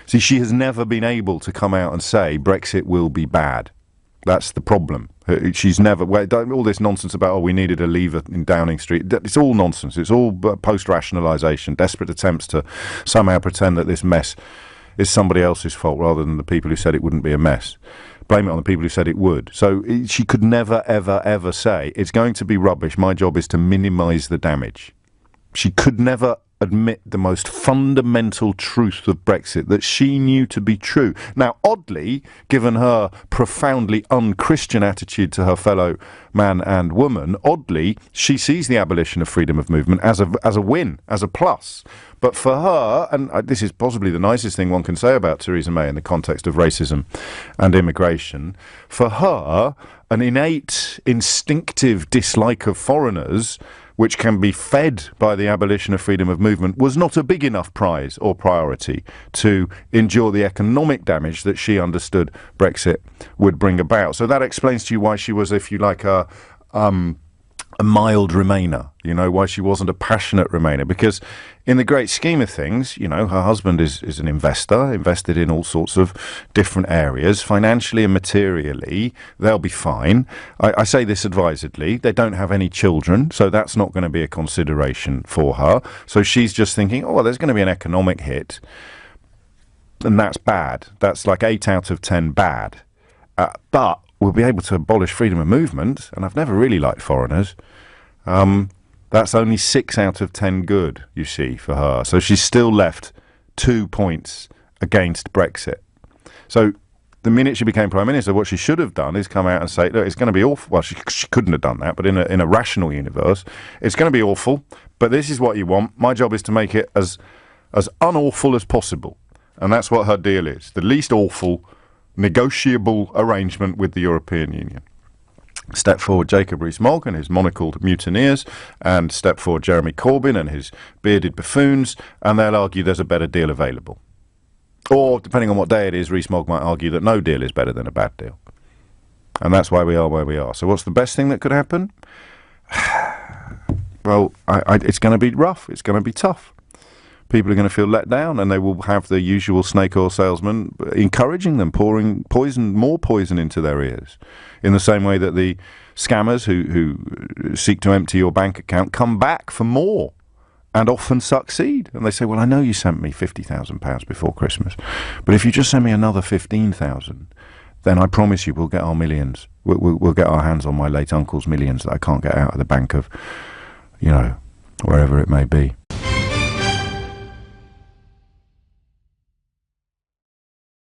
See, she has never been able to come out and say Brexit will be bad. That's the problem. She's never... all this nonsense about, we needed a lever in Downing Street. It's all nonsense. It's all post-rationalisation, desperate attempts to somehow pretend that this mess is somebody else's fault rather than the people who said it wouldn't be a mess. Blame it on the people who said it would. So she could never, ever, ever say, it's going to be rubbish. My job is to minimise the damage. She could never admit the most fundamental truth of Brexit that she knew to be true. Now, oddly, given her profoundly un-Christian attitude to her fellow man and woman, oddly, she sees the abolition of freedom of movement as a win, as a plus. But for her, and this is possibly the nicest thing one can say about Theresa May in the context of racism and immigration, for her, an innate, instinctive dislike of foreigners, which can be fed by the abolition of freedom of movement, was not a big enough prize or priority to endure the economic damage that she understood Brexit would bring about. So that explains to you why she was, if you like, a mild Remainer, why she wasn't a passionate Remainer. Because in the great scheme of things, her husband is an investor, invested in all sorts of different areas, financially and materially. They'll be fine. I say this advisedly. They don't have any children, so that's not going to be a consideration for her. So she's just thinking, there's going to be an economic hit, and that's bad. That's like 8 out of 10 bad. But we'll be able to abolish freedom of movement, and I've never really liked foreigners. That's only 6 out of 10 good, you see, for her. So she's still left 2 points against Brexit. So the minute she became Prime Minister, what she should have done is come out and say, look, it's going to be awful. Well, she couldn't have done that, but in a rational universe, it's going to be awful, but this is what you want. My job is to make it as unawful as possible. And that's what her deal is. The least awful negotiable arrangement with the European Union. Step forward Jacob Rees-Mogg and his monocled mutineers, and step forward Jeremy Corbyn and his bearded buffoons, and they'll argue there's a better deal available. Or, depending on what day it is, Rees-Mogg might argue that no deal is better than a bad deal. And that's why we are where we are. So what's the best thing that could happen? Well, it's going to be rough. It's going to be tough. People are going to feel let down, and they will have the usual snake oil salesman encouraging them, pouring more poison into their ears, in the same way that the scammers who seek to empty your bank account come back for more and often succeed. And they say, well, I know you sent me £50,000 before Christmas, but if you just send me another 15,000, then I promise you we'll get our millions. We'll get our hands on my late uncle's millions that I can't get out of the bank of, wherever it may be.